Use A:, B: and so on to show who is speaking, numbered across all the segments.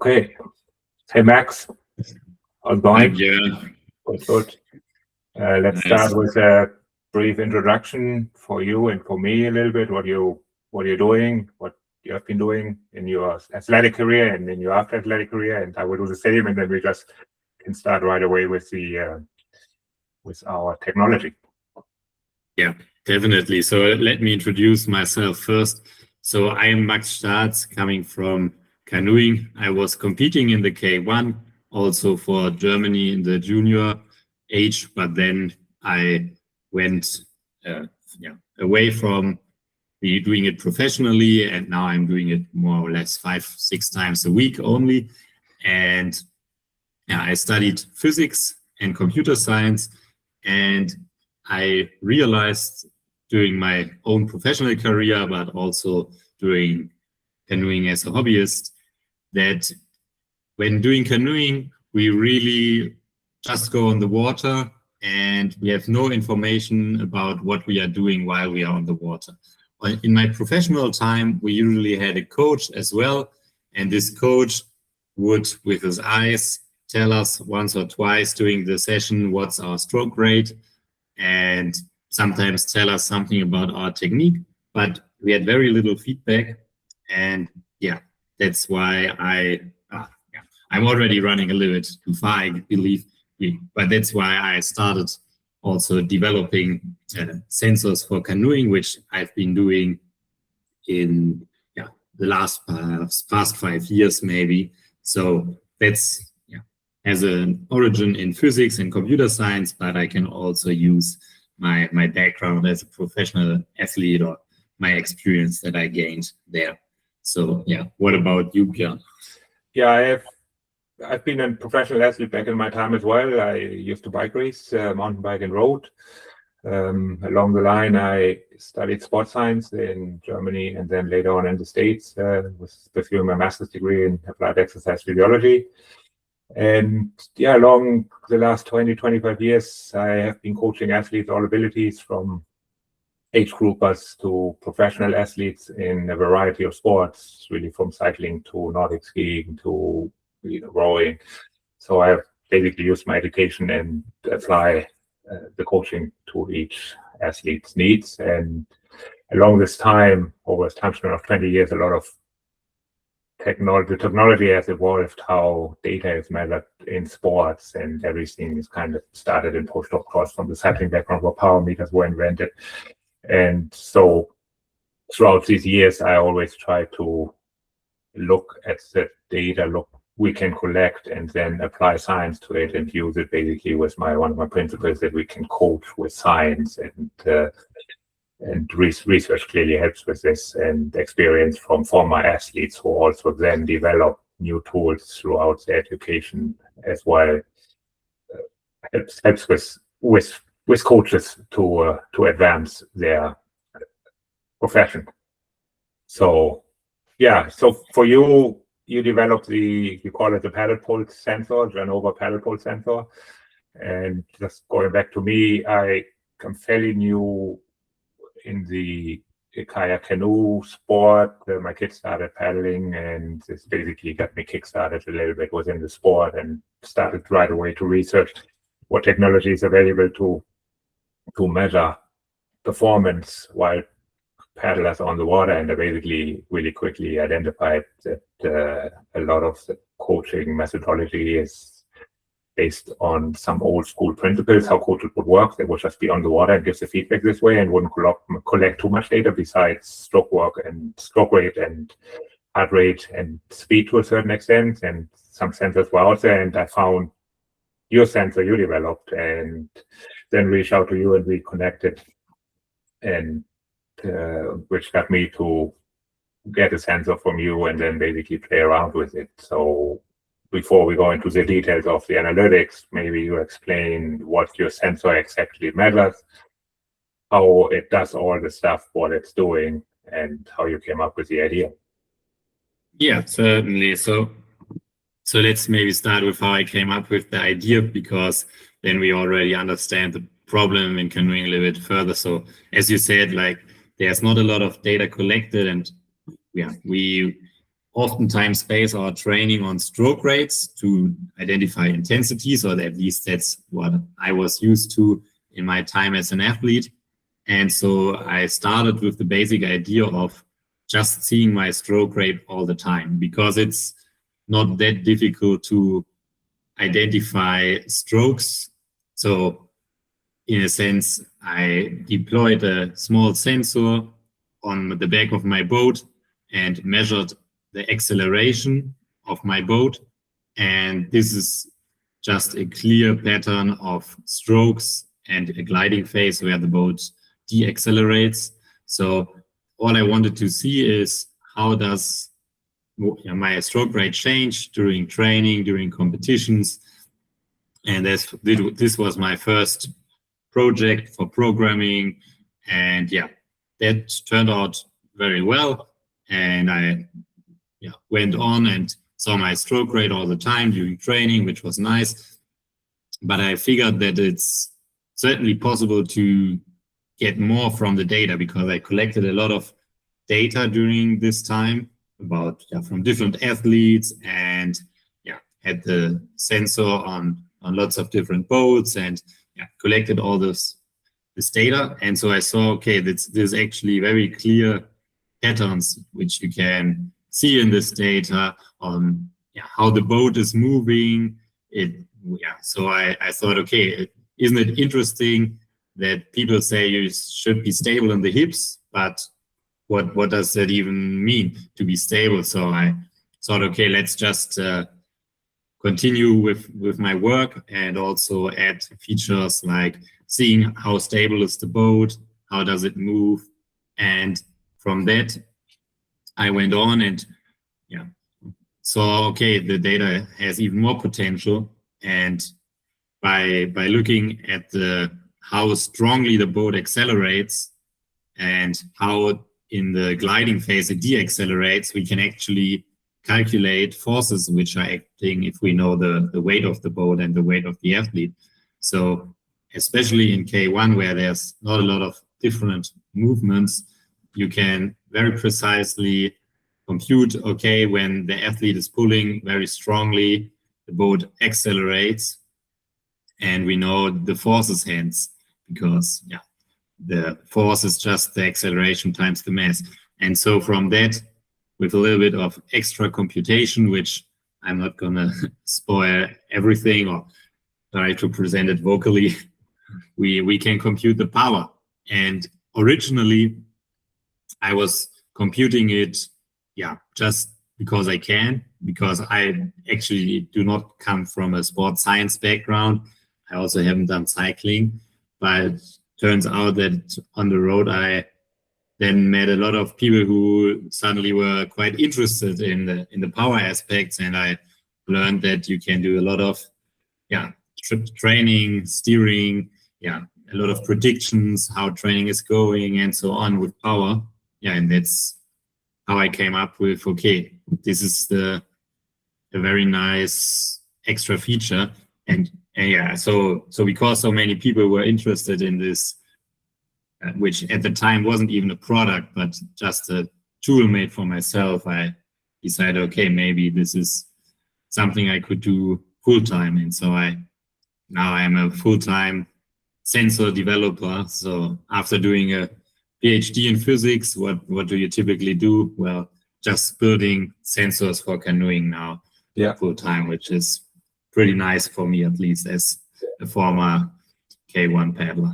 A: Okay. Hey, Max. How's it going?
B: Bjoern.
A: Good. Let's start with a brief introduction for you and for me a little bit, what you're doing, what you have been doing in your athletic career and in your after athletic career, and I will do the same, and then we just can start right away with the with our technology.
B: Yeah, definitely. So let me introduce myself first. So I am Max Staats, coming from Canoeing. I was competing in the K1, also for Germany in the junior age, but then I went away from doing it professionally, and now I'm doing it more or less 5-6 times a week only. And yeah, I studied physics and computer science, and I realized during my own professional career, but also during canoeing as a hobbyist, that when doing canoeing, we really just go on the water and we have no information about what we are doing while we are on the water. In my professional time, we usually had a coach as well, and this coach would, with his eyes, tell us once or twice during the session what's our stroke rate, and sometimes tell us something about our technique, but we had very little feedback. And yeah, that's why I'm already running a little bit too far, I believe, but that's why I started also developing sensors for canoeing, which I've been doing in the last past 5 years maybe. So that's has an origin in physics and computer science, but I can also use my background as a professional athlete or my experience that I gained there. So yeah, what about you, Bjoern?
A: Yeah, I've been a professional athlete back in my time as well. I used to bike race, mountain bike and road. Along the line, I studied sports science in Germany and then later on in the States, was pursuing my master's degree in applied exercise physiology. And yeah, along the last 20-25 years, I have been coaching athletes, all abilities from age groupers to professional athletes in a variety of sports, really from cycling to Nordic skiing to rowing. So I've basically used my education and apply the coaching to each athlete's needs. And along this time, over a time span of 20 years, a lot of technology has evolved, how data is measured in sports, and everything is kind of started in postdoc course from the cycling background where power meters were invented. And so throughout these years, I always try to look at the data we can collect and then apply science to it and use it basically with one of my principles that we can coach with science, and research clearly helps with this, and experience from former athletes who also then develop new tools throughout their education as well helps with coaches to advance their profession. So yeah, so for you developed you call it the paddle pulse sensor, Janova Paddle Pulse Sensor. And just going back to me, I'm fairly new in the kayak canoe sport. My kids started paddling, and this basically got me kickstarted a little bit within the sport, and started right away to research what technology is available to measure performance while paddlers on the water. And I basically really quickly identified that a lot of the coaching methodology is based on some old school principles, how coaches would work. They would just be on the water and give the feedback this way and wouldn't collect too much data besides stroke work and stroke rate and heart rate and speed to a certain extent. And some sensors were out there, and I found your sensor you developed, and then reached out to you and we connected, and which got me to get a sensor from you and then basically play around with it. So before we go into the details of the analytics, maybe you explain what your sensor exactly measures, how it does all the stuff, what it's doing, and how you came up with the idea.
B: Yeah, certainly. So let's maybe start with how I came up with the idea, because then we already understand the problem in canoeing a little bit further. So as you said, like, there's not a lot of data collected, and yeah, we oftentimes base our training on stroke rates to identify intensities, or at least that's what I was used to in my time as an athlete. And so I started with the basic idea of just seeing my stroke rate all the time, because it's not that difficult to identify strokes. So in a sense, I deployed a small sensor on the back of my boat and measured the acceleration of my boat. And this is just a clear pattern of strokes and a gliding phase where the boat deaccelerates. So all I wanted to see is how does my stroke rate change during training, during competitions. And this was my first project for programming. And yeah, that turned out very well. And I went on and saw my stroke rate all the time during training, which was nice. But I figured that it's certainly possible to get more from the data, because I collected a lot of data during this time about from different athletes, and had the sensor on lots of different boats, and collected all this data. And so I saw, okay, there's actually very clear patterns which you can see in this data on how the boat is moving. So I thought, okay, isn't it interesting that people say you should be stable in the hips, but what does that even mean to be stable? So I thought, okay, let's just continue with my work and also add features like seeing how stable is the boat, how does it move. And from that, I went on and saw, okay, the data has even more potential. And by looking at how strongly the boat accelerates and how in the gliding phase it deaccelerates, we can actually calculate forces which are acting if we know the weight of the boat and the weight of the athlete. So especially in K1, where there's not a lot of different movements, you can very precisely compute, okay, when the athlete is pulling very strongly, the boat accelerates, and we know the forces hence, because the force is just the acceleration times the mass. And so from that, with a little bit of extra computation, which I'm not gonna spoil everything or try to present it vocally, we can compute the power. And originally I was computing it just because I can, because I actually do not come from a sports science background. I also haven't done cycling, but turns out that on the road I then met a lot of people who suddenly were quite interested in the power aspects, and I learned that you can do a lot of training, steering, a lot of predictions, how training is going, and so on with power. And that's how I came up with, okay, this is a very nice extra feature. And so because so many people were interested in this, which at the time wasn't even a product, but just a tool made for myself, I decided, okay, maybe this is something I could do full-time. And so now I'm a full-time sensor developer. So after doing a PhD in physics, what do you typically do? Well, just building sensors for canoeing now full-time, which is pretty nice for me, at least as a former K1 paddler.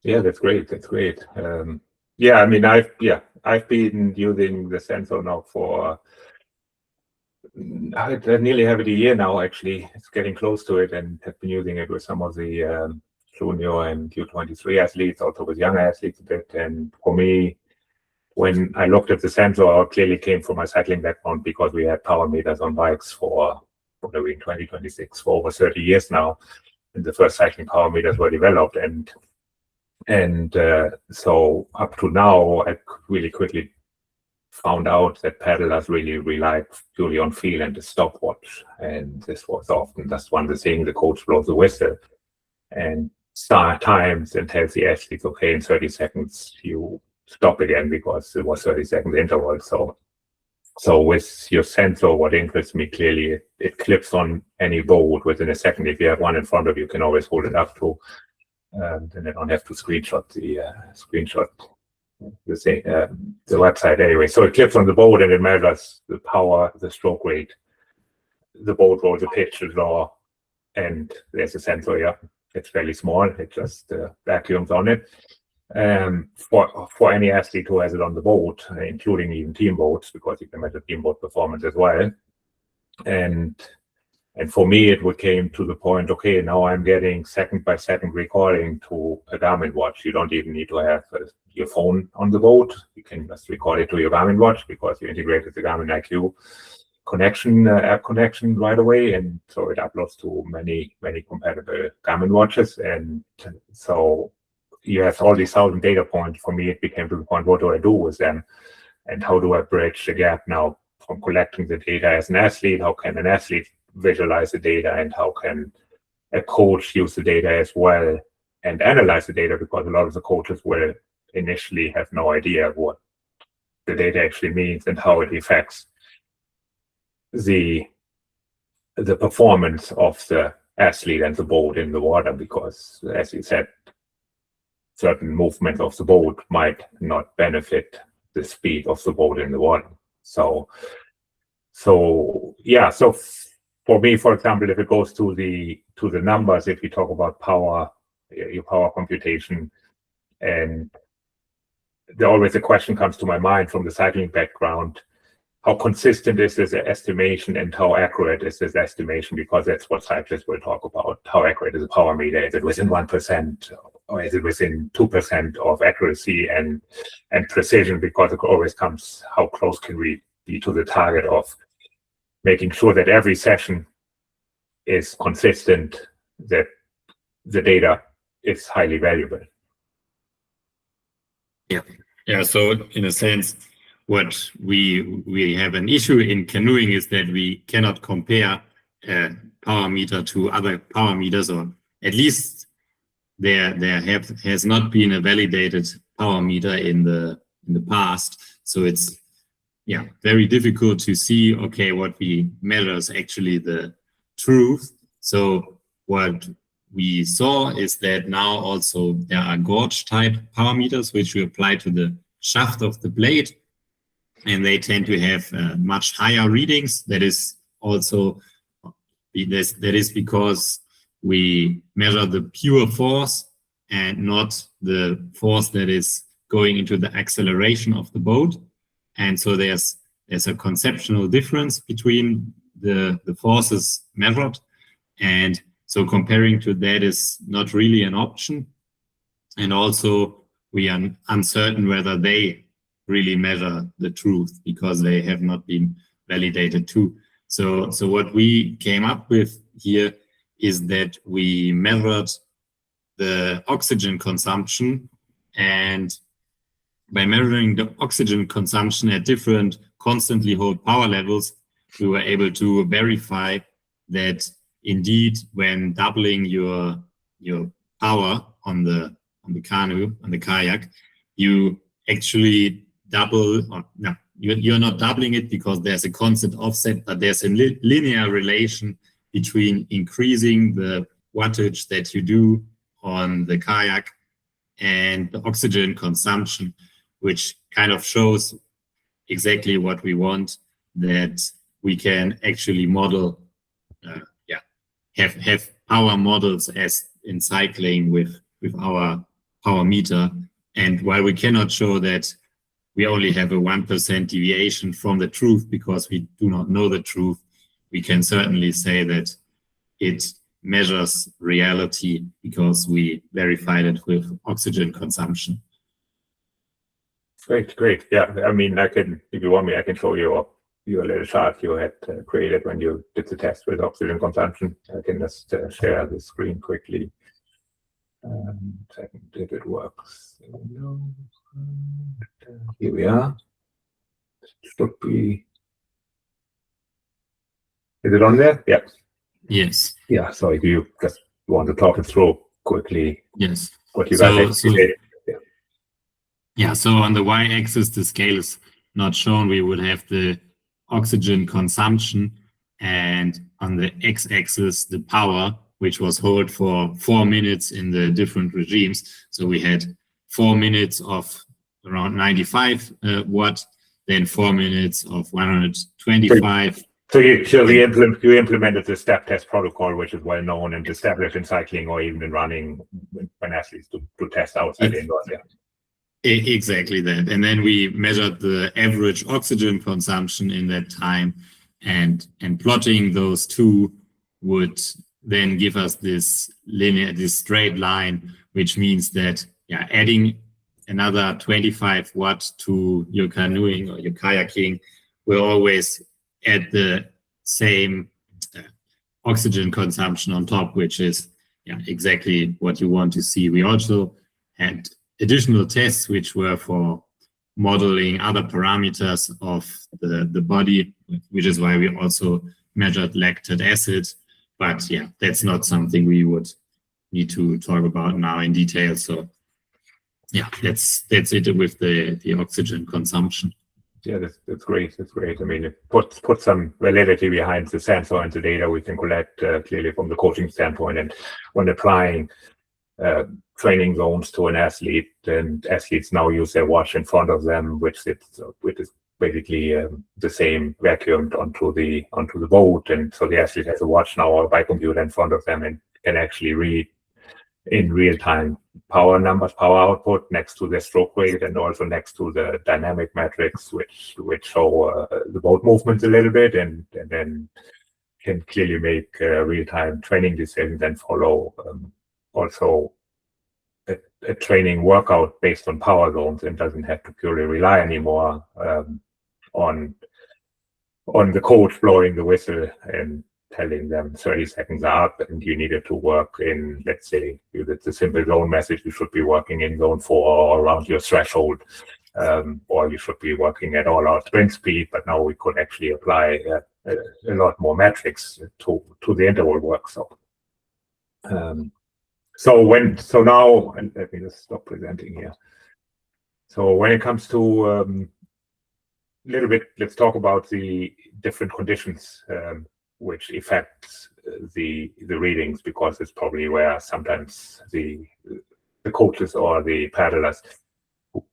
A: Yeah, that's great. That's great. I mean, I've been using the sensor now for I nearly have it a year now. Actually, it's getting close to it, and have been using it with some of the junior and U23 athletes, also with younger athletes a bit. And for me, when I looked at the sensor, it clearly came from my cycling background, because we had power meters on bikes for probably in 2026 for over 30 years now, and the first cycling power meters were developed. And so up to now, I really quickly found out that paddlers really relied purely on feel and the stopwatch. And this was often just one of the things: the coach blows the whistle and start times and tells the athletes, okay, in 30 seconds you stop again, because it was 30 seconds interval. So So with your sensor, what interests me clearly, it clips on any boat within a second. If you have one in front of you, you can always hold it up to, then I don't have to screenshot the website anyway. So it clips on the boat and it measures the power, the stroke rate, the boat roll, the pitch, the draw, and there's a sensor here. It's fairly small. It just vacuums on it. For any athlete who has it on the boat, including even team boats, because you can measure team boat performance as well. And for me, it came to the point, okay, now I'm getting second by second recording to a Garmin watch. You don't even need to have your phone on the boat. You can just record it to your Garmin watch because you integrated the Garmin IQ connection, app connection right away. And so it uploads to many compatible Garmin watches. And so you have all these 1,000 data points. For me, it became to the point, what do I do with them? And how do I bridge the gap now from collecting the data as an athlete? How can an athlete visualize the data, and how can a coach use the data as well and analyze the data? Because a lot of the coaches will initially have no idea what the data actually means and how it affects the performance of the athlete and the boat in the water, because as you said, certain movement of the boat might not benefit the speed of the boat in the water. So yeah, so for me, for example, if it goes to the numbers, if you talk about power, your power computation, and there always a question comes to my mind from the cycling background: how consistent is this estimation and how accurate is this estimation? Because that's what cyclists will talk about. How accurate is a power meter? Is it within 1% or is it within 2% of accuracy and precision? Because it always comes, how close can we be to the target of making sure that every session is consistent, that the data is highly valuable.
B: Yeah. So in a sense, what we have an issue in canoeing is that we cannot compare a power meter to other power meters, or at least there has not been a validated power meter in the past. So it's very difficult to see, okay, what we measure is actually the truth. So what we saw is that now also there are gauge type power meters which we apply to the shaft of the blade, and they tend to have much higher readings. That is also because we measure the pure force and not the force that is going into the acceleration of the boat. And so there's a conceptual difference between the forces measured. And so comparing to that is not really an option. And also we are uncertain whether they really measure the truth because they have not been validated too. So what we came up with here is that we measured the oxygen consumption, and by measuring the oxygen consumption at different constantly hold power levels, we were able to verify that indeed when doubling your power on the canoe, on the kayak, you actually double, or no, you're not doubling it because there's a constant offset, but there's a linear relation between increasing the wattage that you do on the kayak and the oxygen consumption, which kind of shows exactly what we want, that we can actually model, have power models as in cycling with our power meter. And while we cannot show that we only have a 1% deviation from the truth because we do not know the truth, we can certainly say that it measures reality because we verified it with oxygen consumption.
A: Great. Yeah, I mean, I can, if you want me, I can show you your little chart you had created when you did the test with oxygen consumption. I can just share the screen quickly. Second, if it works. Here we are. Should be. Is it on there? Yeah.
B: Yes.
A: Yeah. So if you just want to talk it through quickly.
B: Yes.
A: What you guys did.
B: Yeah. So on the y-axis, the scale is not shown. We would have the oxygen consumption, and on the x-axis, the power, which was held for 4 minutes in the different regimes. So we had 4 minutes of around 95 watt, then 4 minutes of 125.
A: So you implemented the step test protocol, which is well known and established in cycling or even in running when athletes to test outside indoors. Yeah.
B: Exactly that. And then we measured the average oxygen consumption in that time, and plotting those two would then give us this straight line, which means that adding another 25 watt to your canoeing or your kayaking will always add the same oxygen consumption on top, which is exactly what you want to see. We also had additional tests which were for modeling other parameters of the body, which is why we also measured lactic acid. But that's not something we would need to talk about now in detail. So that's it with the oxygen consumption.
A: Yeah, that's great. That's great. I mean, it puts some validity behind the sensor and the data we can collect clearly from the coaching standpoint. And when applying training zones to an athlete, and athletes now use their watch in front of them, which is basically the same vacuumed onto the boat, and so the athlete has a watch now or a bike computer in front of them and can actually read in real time power numbers, power output next to the stroke rate, and also next to the dynamic metrics, which show the boat movements a little bit, and then can clearly make real time training decisions and follow also a training workout based on power zones, and doesn't have to purely rely anymore on the coach blowing the whistle and telling them 30 seconds are up and you needed to work in, let's say, it's a simple zone message, you should be working in zone 4 or around your threshold, or you should be working at all out sprint speed. But now we could actually apply a lot more metrics to the interval work. So now, and let me just stop presenting here. So when it comes to a little bit, let's talk about the different conditions which affects the readings, because it's probably where sometimes the coaches or the paddlers who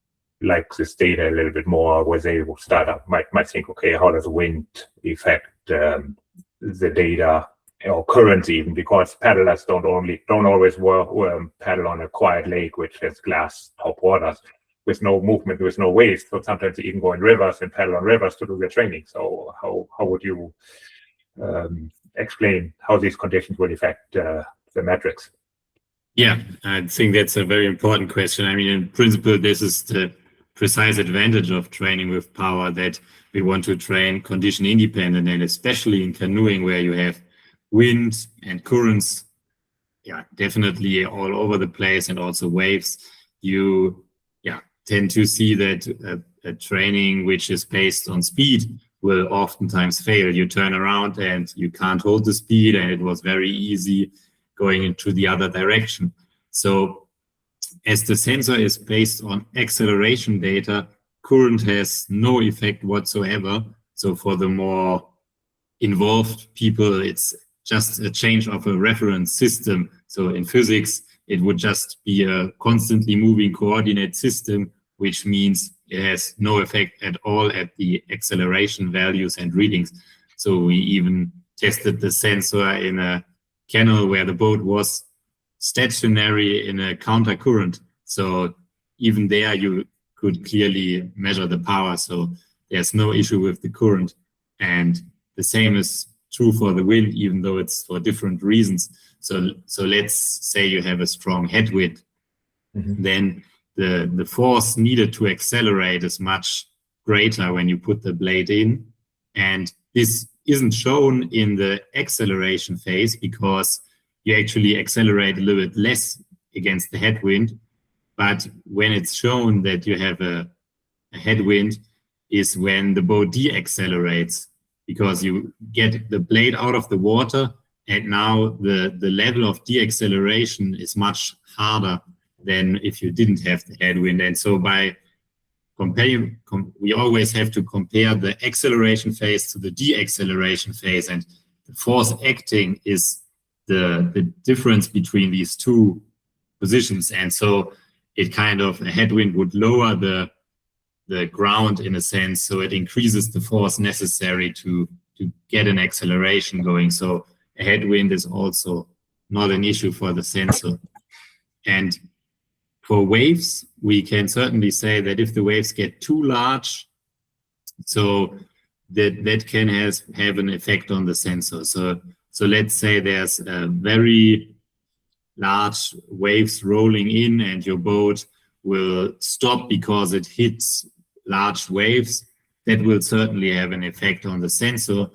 A: like this data a little bit more, where they will start up might think, okay, how does wind affect the data or currents, even because paddlers don't always paddle on a quiet lake which has glass top waters with no movement, with no waves. So sometimes they even go in rivers and paddle on rivers to do their training. So how would you explain how these conditions will affect the metrics?
B: Yeah, I think that's a very important question. I mean, in principle, this is the precise advantage of training with power, that we want to train condition independent, and especially in canoeing where you have wind and currents, definitely all over the place, and also waves. You tend to see that a training which is based on speed will oftentimes fail. You turn around and you can't hold the speed, and it was very easy going into the other direction. So as the sensor is based on acceleration data, current has no effect whatsoever. So for the more involved people, it's just a change of a reference system. So in physics, it would just be a constantly moving coordinate system, which means it has no effect at all at the acceleration values and readings. So we even tested the sensor in a canal where the boat was stationary in a counter current. So even there you could clearly measure the power. So there's no issue with the current. And the same is true for the wind, even though it's for different reasons. So let's say you have a strong headwind, then the force needed to accelerate is much greater when you put the blade in. And this isn't shown in the acceleration phase because you actually accelerate a little bit less against the headwind. But when it's shown that you have a headwind is when the boat deaccelerates, because you get the blade out of the water, and now the level of deacceleration is much harder than if you didn't have the headwind. And so by we always have to compare the acceleration phase to the deceleration phase, and the force acting is the difference between these two positions. And so it kind of, a headwind would lower the ground in a sense, so it increases the force necessary to get an acceleration going. So a headwind is also not an issue for the sensor. And for waves, we can certainly say that if the waves get too large, so that can have an effect on the sensor. So let's say there's a very large waves rolling in and your boat will stop because it hits large waves. That will certainly have an effect on the sensor.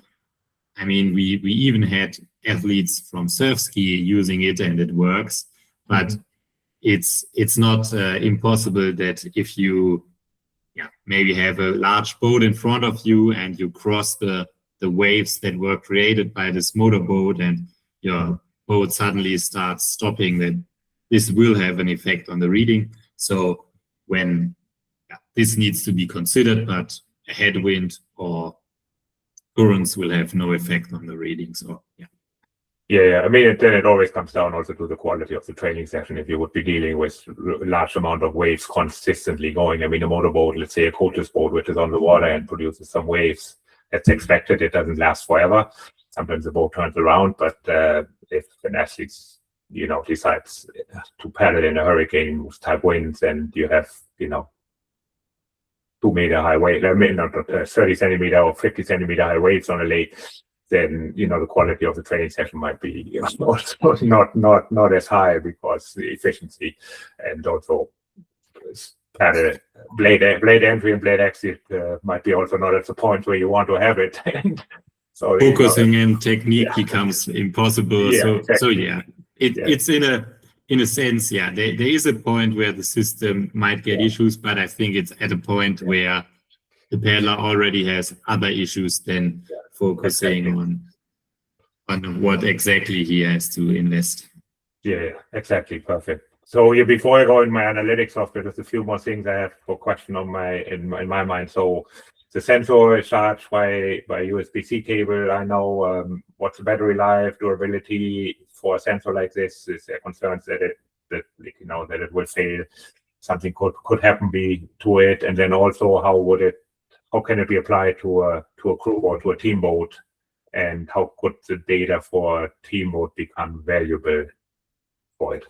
B: I mean, we even had athletes from surf ski using it and it works, but it's not impossible that if you maybe have a large boat in front of you and you cross the waves that were created by this motorboat and your boat suddenly starts stopping, that this will have an effect on the reading. So when this needs to be considered, but a headwind or currents will have no effect on the reading. So
A: I mean, then it always comes down also to the quality of the training session. If you would be dealing with a large amount of waves consistently going, I mean, a motorboat, let's say a coach's boat, which is on the water and produces some waves, that's expected. It doesn't last forever. Sometimes the boat turns around, but if an athlete, decides to paddle in a hurricane type winds and you have, 2-meter high wave, 30 centimeter or 50 centimeter high waves on a lake, then the quality of the training session might be not as high, because the efficiency and also paddle blade entry and blade exit might be also not at the point where you want to have it. So
B: focusing and technique becomes impossible. It's in a sense, there is a point where the system might get issues, but I think it's at a point where the paddler already has other issues than focusing on what exactly he has to invest.
A: Yeah, exactly. Perfect. So before I go in my analytics software, there's a few more things I have for question in my mind. So the sensor is charged by USB-C cable. I know what's the battery life, durability for a sensor like this. Is there concerns that it will fail? Something could happen to it, and then also how can it be applied to a crew or to a team boat, and how could the data for a team boat become valuable for it?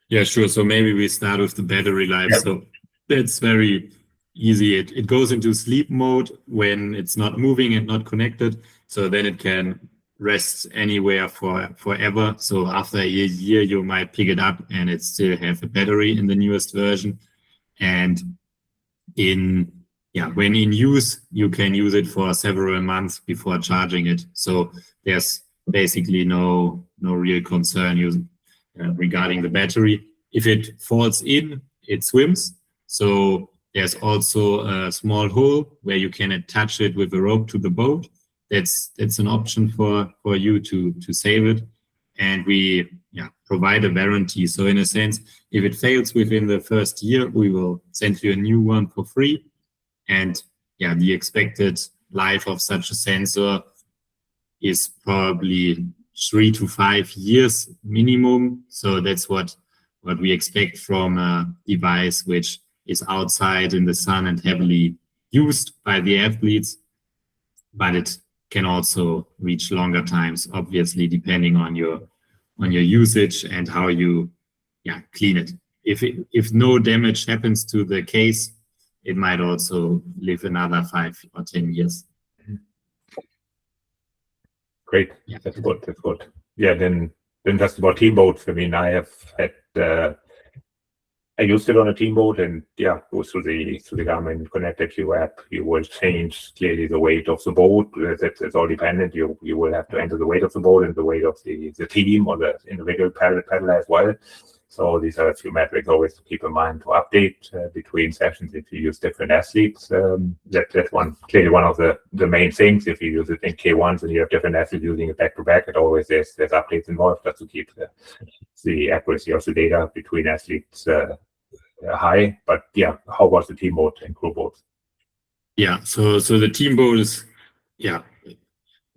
B: Yeah, sure. So maybe we start with the battery life. Yeah. So that's very easy. It goes into sleep mode when it's not moving and not connected. So then it can rest anywhere forever. So after a year, you might pick it up and it still have a battery in the newest version. And when in use, you can use it for several months before charging it. So there's basically no real concern regarding the battery. If it falls in, it swims. So there's also a small hole where you can attach it with a rope to the boat. That's an option for you to save it. And we provide a warranty. So in a sense, if it fails within the first year, we will send you a new one for free. And the expected life of such a sensor is probably 3 to 5 years minimum. So that's what we expect from a device which is outside in the sun and heavily used by the athletes. But it can also reach longer times, obviously, depending on your usage and how you clean it. If no damage happens to the case, it might also live another 5 or 10 years.
A: Great. Yeah. That's good. Yeah, then just about team boats. I mean, I have had I used it on a team boat, and goes through the Garmin Connected Q app. You will change clearly the weight of the boat. It's all dependent. You will have to enter the weight of the boat and the weight of the team or the individual paddler as well. So these are a few metrics always to keep in mind to update between sessions if you use different athletes. That's clearly one of the main things. If you use it in K1s and you have different athletes using it back to back, it always there's updates involved just to keep the accuracy of the data between athletes high. But yeah, how was the team boat and crew boat?
B: Yeah, so the team boat is,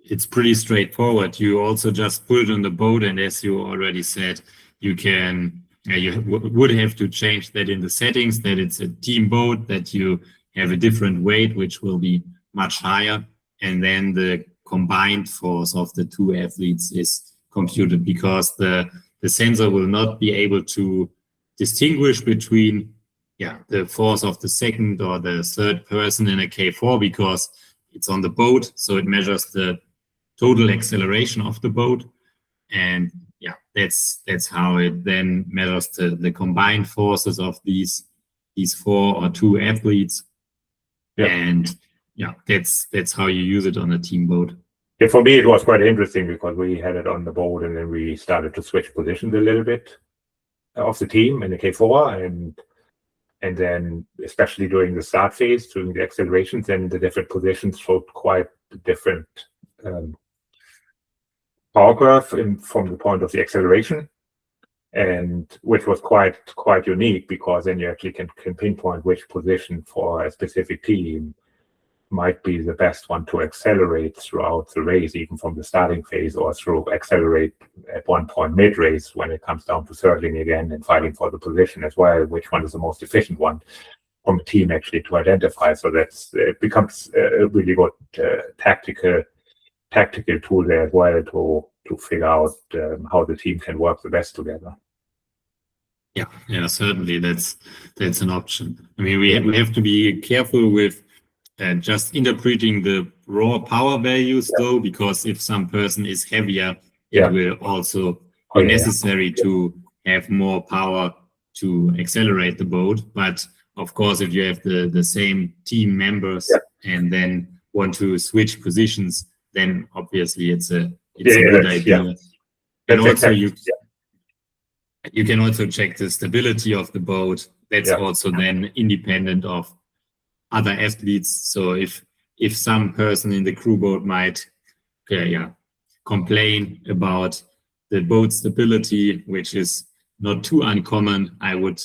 B: it's pretty straightforward. You also just put it on the boat, and as you already said, you can would have to change that in the settings, that it's a team boat, that you have a different weight, which will be much higher, and then the combined force of the two athletes is computed, because the sensor will not be able to distinguish between the force of the second or the third person in a K4, because it's on the boat, so it measures the total acceleration of the boat, and that's how it then measures the combined forces of these 4 or 2 athletes. And that's how you use it on a team boat.
A: Yeah, for me it was quite interesting, because we had it on the boat, and then we started to switch positions a little bit of the team in the K4, and then especially during the start phase, during the accelerations, then the different positions showed quite different power curve from the point of the acceleration, and which was quite unique, because then you actually can pinpoint which position for a specific team might be the best one to accelerate throughout the race, even from the starting phase, or through accelerate at one point mid-race when it comes down to circling again and fighting for the position as well, which one is the most efficient one from a team actually to identify. So it becomes a really good tactical tool there as well to figure out how the team can work the best together.
B: Yeah, certainly that's an option. I mean, we have to be careful with just interpreting the raw power values, though, because if some person is heavier, it will also be necessary to have more power to accelerate the boat. But of course, if you have the same team members and then want to switch positions, then obviously it's a good idea. And also you can also check the stability of the boat. That's also then independent of other athletes. So if some person in the crew boat might complain about the boat stability, which is not too uncommon, I would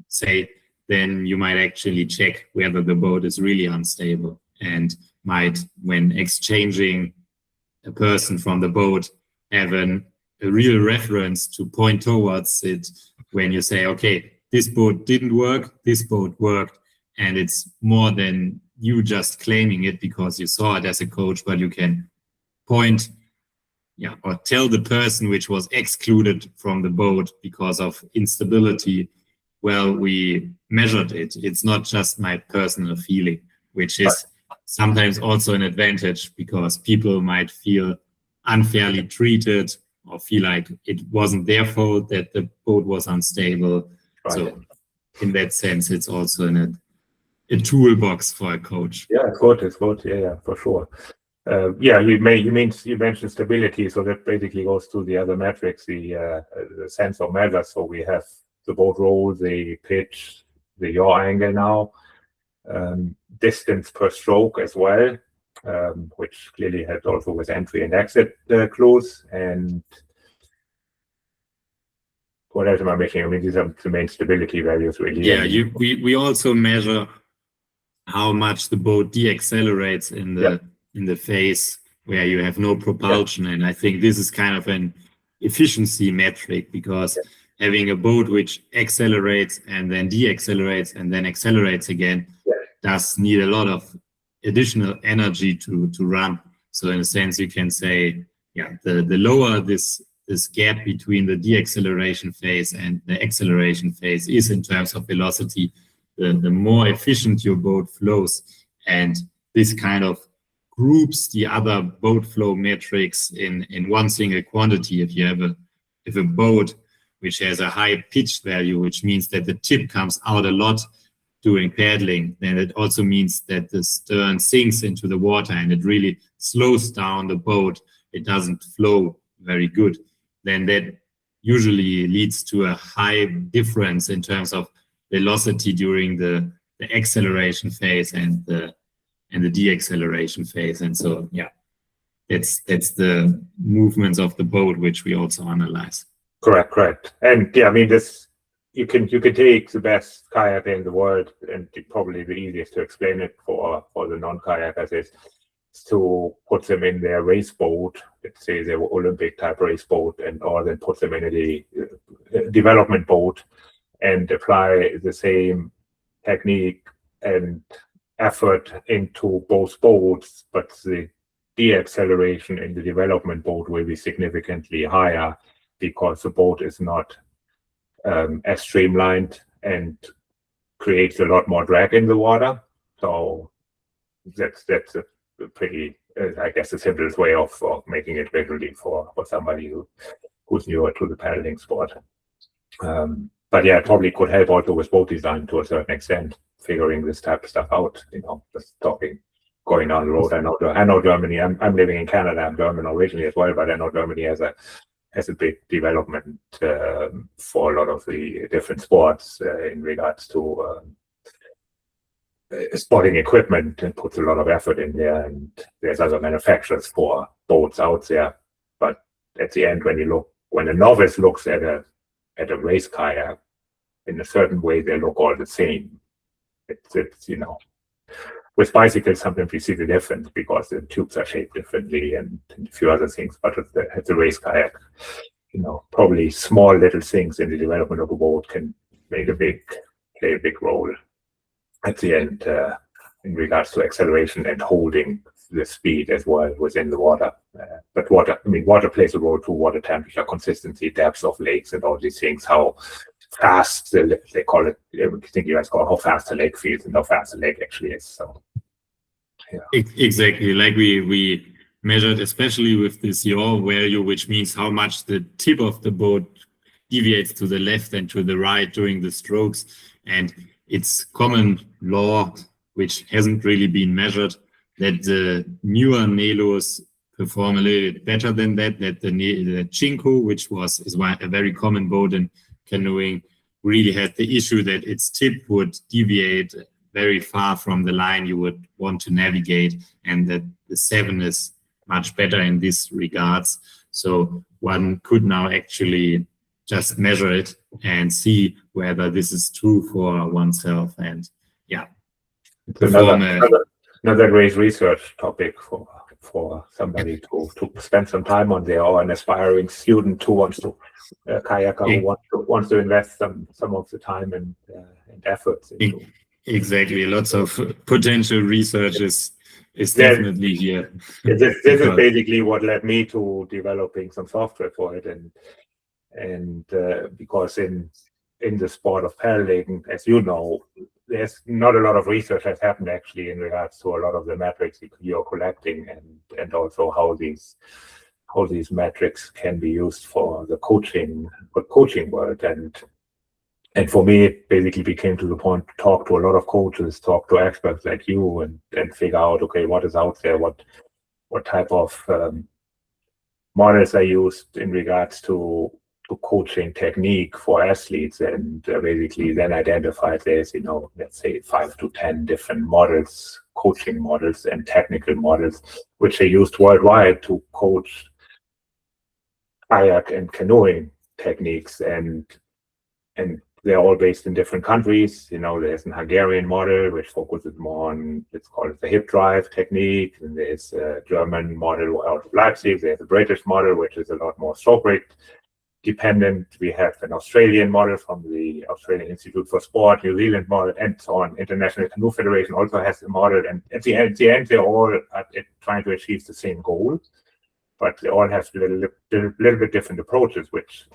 B: say, then you might actually check whether the boat is really unstable, and might, when exchanging a person from the boat, have a real reference to point towards it when you say, okay, this boat didn't work, this boat worked, and it's more than you just claiming it because you saw it as a coach, but you can point or tell the person which was excluded from the boat because of instability, well, we measured it. It's not just my personal feeling, which is sometimes also an advantage, because people might feel unfairly treated or feel like it wasn't their fault that the boat was unstable. So in that sense, it's also a toolbox for a coach.
A: Yeah, it's good. Yeah, for sure. You mentioned stability, so that basically goes to the other metrics, the sensor measures. So we have the boat roll, the pitch, the yaw angle now, distance per stroke as well, which clearly helps also with entry and exit clues. And what else am I missing? I mean, these are the main stability values, really.
B: Yeah, we also measure how much the boat deaccelerates in the phase where you have no propulsion. And I think this is kind of an efficiency metric, because having a boat which accelerates and then deaccelerates and then accelerates again does need a lot of additional energy to run. So in a sense, you can say, the lower this gap between the deacceleration phase and the acceleration phase is in terms of velocity, the more efficient your boat flows. And this kind of groups the other boat flow metrics in one single quantity. If you have a boat which has a high pitch value, which means that the tip comes out a lot during paddling, then it also means that the stern sinks into the water and it really slows down the boat. It doesn't flow very good. Then that usually leads to a high difference in terms of velocity during the acceleration phase and the deacceleration phase. And so, that's the movements of the boat which we also analyze.
A: Correct. And I mean, this you can take the best kayaker in the world, and probably the easiest to explain it for the non-kayakers is to put them in their race boat, let's say their Olympic type race boat, or then put them in a development boat and apply the same technique and effort into both boats, but the de-acceleration in the development boat will be significantly higher because the boat is not as streamlined and creates a lot more drag in the water. So that's a pretty, I guess, the simplest way of making it visually for somebody who's newer to the paddling sport. But yeah, it probably could help also with boat design to a certain extent, figuring this type of stuff out. Just talking, going down the road. I know Germany. I'm living in Canada. I'm German originally as well, but I know Germany has a big development for a lot of the different sports in regards to sporting equipment, and puts a lot of effort in there. And there's other manufacturers for boats out there. But at the end, when a novice looks at a race kayak, in a certain way, they look all the same. It's with bicycles, sometimes we see the difference because the tubes are shaped differently and a few other things. But at the race kayak, probably small little things in the development of a boat can play a big role at the end in regards to acceleration and holding the speed as well within the water. But water plays a role too. Water temperature, consistency, depths of lakes, and all these things. How fast they call it. I think you guys call it how fast the lake feels and how fast the lake actually is. So, yeah.
B: Exactly. Like we measured, especially with this yaw value, which means how much the tip of the boat deviates to the left and to the right during the strokes. And it's common law, which hasn't really been measured, that the newer Nelos perform a little bit better than that the Chinko, which is a very common boat in canoeing, really had the issue that its tip would deviate very far from the line you would want to navigate, and that the 7 is much better in this regards. So one could now actually just measure it and see whether this is true for oneself. And yeah,
A: another great research topic for somebody to spend some time on there, or an aspiring student who wants to kayaker who wants to invest some of the time and efforts into.
B: Exactly, lots of potential research is definitely here.
A: This is basically what led me to developing some software for it, and because in the sport of paddling, as you know, there's not a lot of research has happened actually in regards to a lot of the metrics you're collecting, and also how these metrics can be used for the coaching world. And for me, it basically became to the point to talk to a lot of coaches, talk to experts like you, and figure out, okay, what is out there, what type of models are used in regards to coaching technique for athletes, and basically then identify there's, let's say 5 to 10 different models, coaching models and technical models, which are used worldwide to coach kayak and canoeing techniques, and they're all based in different countries. There's an Hungarian model which focuses more on, let's call it the hip drive technique, and there's a German model out of Leipzig. There's a British model which is a lot more stroke rate dependent. We have an Australian model from the Australian Institute for Sport, New Zealand model, and so on. International Canoe Federation also has a model, and at the end they're all trying to achieve the same goal, but they all have a little bit different approaches, which,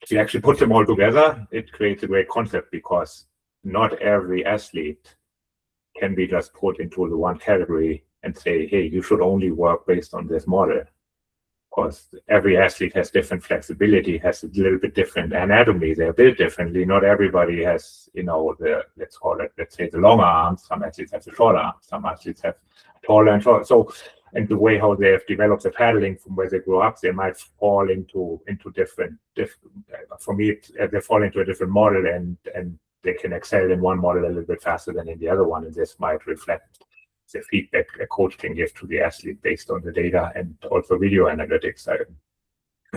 A: if you actually put them all together, it creates a great concept, because not every athlete can be just put into the one category and say, hey, you should only work based on this model. Because every athlete has different flexibility, has a little bit different anatomy. They're built differently. Not everybody has, let's say the longer arms. Some athletes have the shorter arms. Some athletes have taller and shorter. So, and the way how they have developed the paddling from where they grew up, they might fall into different. For me, they fall into a different model, and they can excel in one model a little bit faster than in the other one, and this might reflect the feedback a coach can give to the athlete based on the data and also video analytics.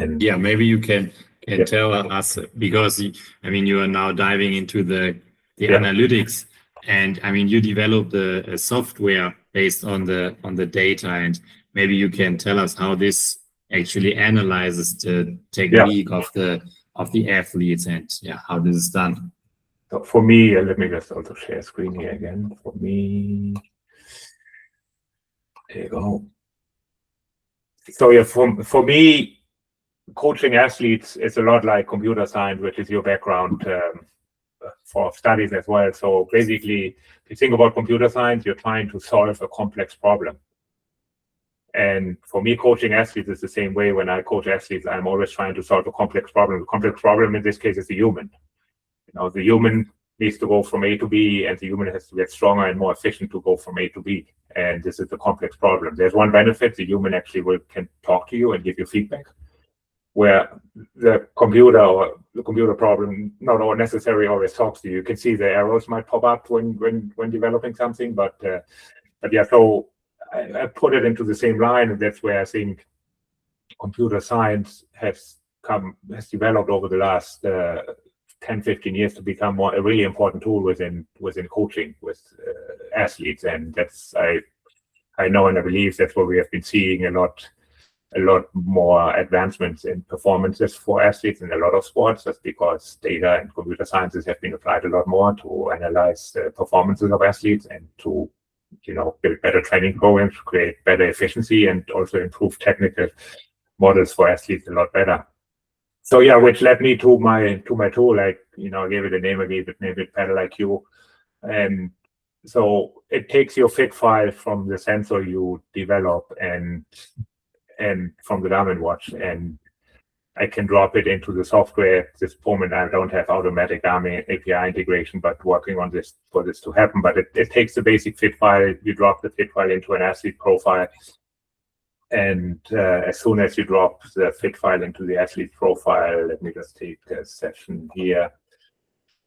A: And
B: yeah, maybe you can tell us, because I mean, you are now diving into the analytics, and I mean, you developed a software based on the data, and maybe you can tell us how this actually analyzes the technique of the athletes, and how this is done.
A: So for me, let me just also share screen here again. For me, there you go. So yeah, for me, coaching athletes is a lot like computer science, which is your background for studies as well. So basically, if you think about computer science, you're trying to solve a complex problem. And for me, coaching athletes is the same way. When I coach athletes, I'm always trying to solve a complex problem. The complex problem in this case is the human. The human needs to go from A to B, and the human has to get stronger and more efficient to go from A to B. And this is the complex problem. There's one benefit: the human actually can talk to you and give you feedback, where the computer problem not all necessarily always talks to you. You can see the errors might pop up when developing something, but yeah. So I put it into the same line, and that's where I think computer science has developed over the last 10, 15 years to become a really important tool within coaching with athletes. And that's I know and I believe that's what we have been seeing a lot more advancements in performances for athletes in a lot of sports. That's because data and computer sciences have been applied a lot more to analyze the performances of athletes and to build better training programs, create better efficiency, and also improve technical models for athletes a lot better. So yeah, which led me to my tool. I gave it a name. I named it Paddle IQ, and so it takes your fit file from the sensor you develop and from the Garmin watch, and I can drop it into the software. At this moment, I don't have automatic Garmin API integration, but working on this for this to happen. But it takes the basic fit file. You drop the fit file into an athlete profile, and as soon as you drop the fit file into the athlete profile, let me just take a session here. I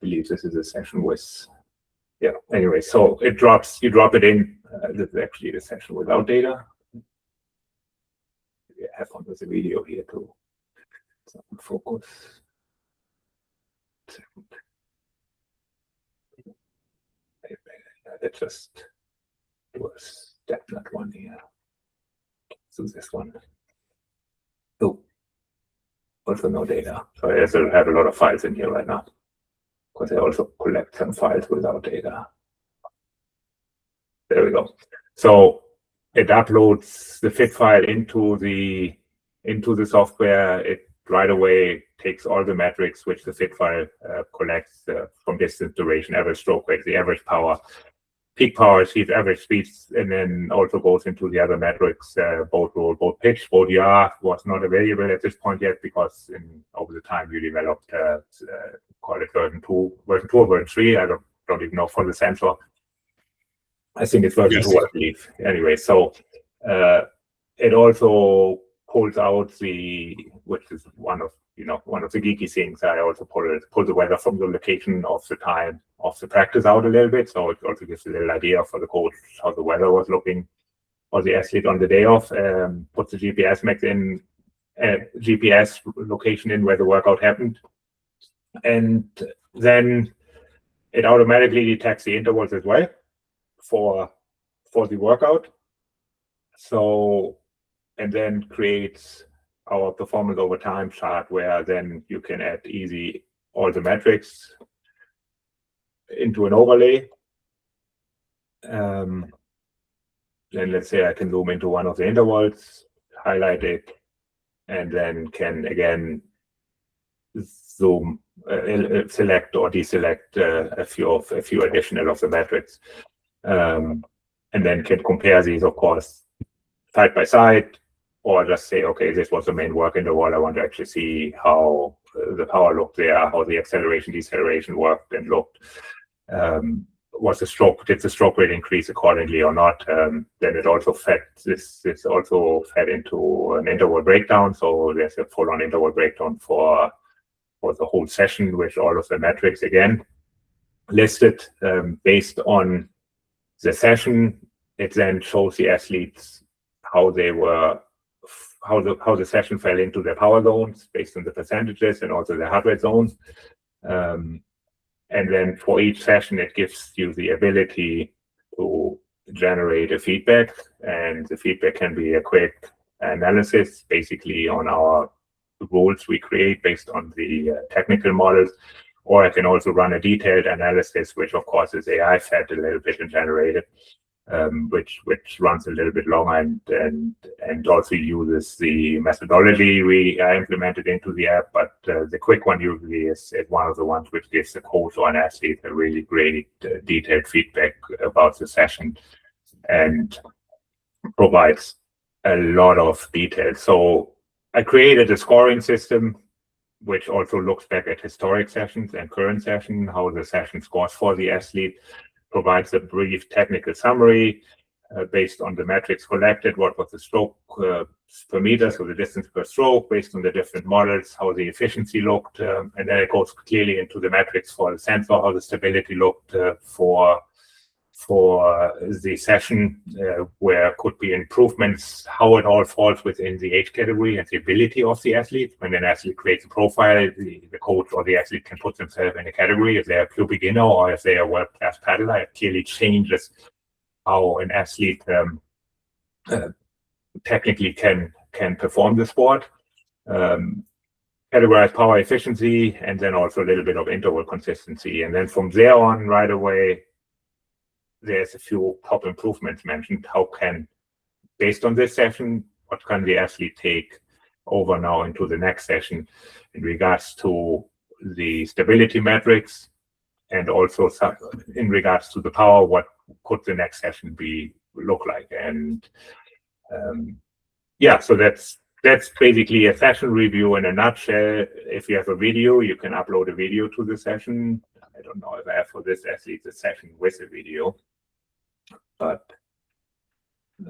A: believe this is a session with, anyway, so you drop it in. This is actually the session without data. I have on with the video here too. So focus. Let's just do a step, not one here. So this one. Oh, also no data. So I still have a lot of files in here right now, because I also collect some files without data. There we go. So it uploads the fit file into the software. It right away takes all the metrics which the fit file collects from distance, duration, average stroke rate, the average power, peak power, average speeds, and then also goes into the other metrics, boat roll, boat pitch. Boat yaw was not available at this point yet, because over the time you developed, call it version 2 or version 3. I don't even know for the sensor. I think it's version 2, I believe. Anyway, so it also pulls out which is one of the geeky things. I also pull the weather from the location of the time of the practice out a little bit, so it also gives a little idea for the coach how the weather was looking for the athlete on the day off. Puts the GPS max in, GPS location in where the workout happened, and then it automatically detects the intervals as well for the workout. So, and then creates our performance over time chart, where then you can add easy all the metrics into an overlay. Then let's say I can zoom into one of the intervals, highlight it, and then can again zoom, select or deselect a few additional of the metrics, and then can compare these, of course, side by side, or just say, okay, this was the main work interval. I want to actually see how the power looked there, how the acceleration, deceleration worked and looked. Did the stroke rate increase accordingly or not? Then it also fed this also fed into an interval breakdown. So there's a full-on interval breakdown for the whole session, with all of the metrics again listed based on the session. It then shows the athletes how how the session fell into their power zones based on the percentages and also the heart rate zones. And then for each session, it gives you the ability to generate a feedback, and the feedback can be a quick analysis basically on our rules we create based on the technical models, or I can also run a detailed analysis, which of course is AI fed a little bit and generated, which runs a little bit longer and also uses the methodology we implemented into the app. But the quick one usually is one of the ones which gives the coach or an athlete a really great detailed feedback about the session and provides a lot of detail. So I created a scoring system which also looks back at historic sessions and current session, how the session scores for the athlete, provides a brief technical summary based on the metrics collected, what was the stroke per meter, so the distance per stroke, based on the different models, how the efficiency looked, and then it goes clearly into the metrics for the sensor, how the stability looked for the session, where could be improvements, how it all falls within the age category and the ability of the athlete. When an athlete creates a profile, the coach or the athlete can put themselves in a category if they're a pure beginner or if they are a world-class paddler. It clearly changes how an athlete technically can perform the sport. Categorize power efficiency, and then also a little bit of interval consistency. And then from there on, right away, there's a few top improvements mentioned. How can, based on this session, what can the athlete take over now into the next session in regards to the stability metrics, and also in regards to the power, what could the next session look like? And yeah, so that's basically a session review in a nutshell. If you have a video, you can upload a video to the session. I don't know if I have for this athlete a session with a video, but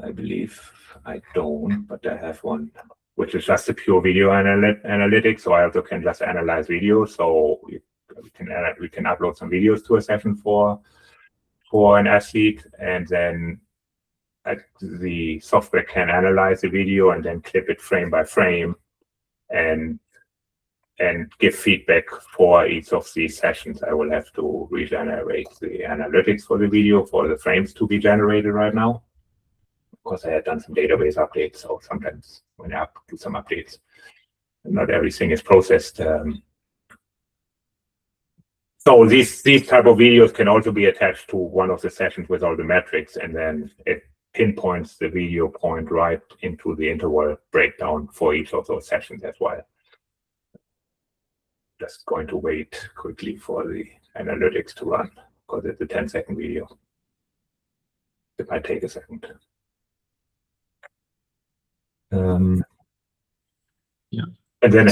A: I believe I don't, but I have one which is just a pure video analytics. So I also can just analyze videos. So we can upload some videos to a session for an athlete, and then the software can analyze the video and then clip it frame by frame and give feedback for each of these sessions. I will have to regenerate the analytics for the video for the frames to be generated right now, because I had done some database updates. So sometimes when I do some updates, not everything is processed. So these type of videos can also be attached to one of the sessions with all the metrics, and then it pinpoints the video point right into the interval breakdown for each of those sessions as well. Just going to wait quickly for the analytics to run, because it's a 10-second video. It might take a second.
B: Yeah.
A: And then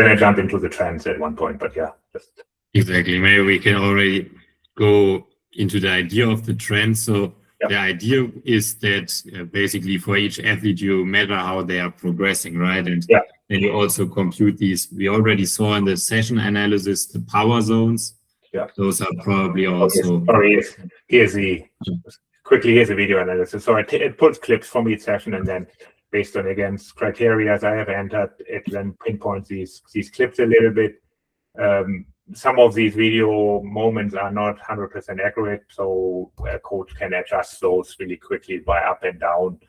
A: I jump into the trends at one point, but yeah, just
B: exactly. Maybe we can already go into the idea of the trend. So yeah. The idea is that basically for each athlete, you measure how they are progressing, right? And
A: yeah.
B: Then you also compute these. We already saw in the session analysis the power zones.
A: Yeah.
B: Those are probably also.
A: Here's the video analysis. So it pulls clips from each session, and then based on, again, criteria I have entered, it then pinpoints these clips a little bit. Some of these video moments are not 100% accurate, so a coach can adjust those really quickly by up and down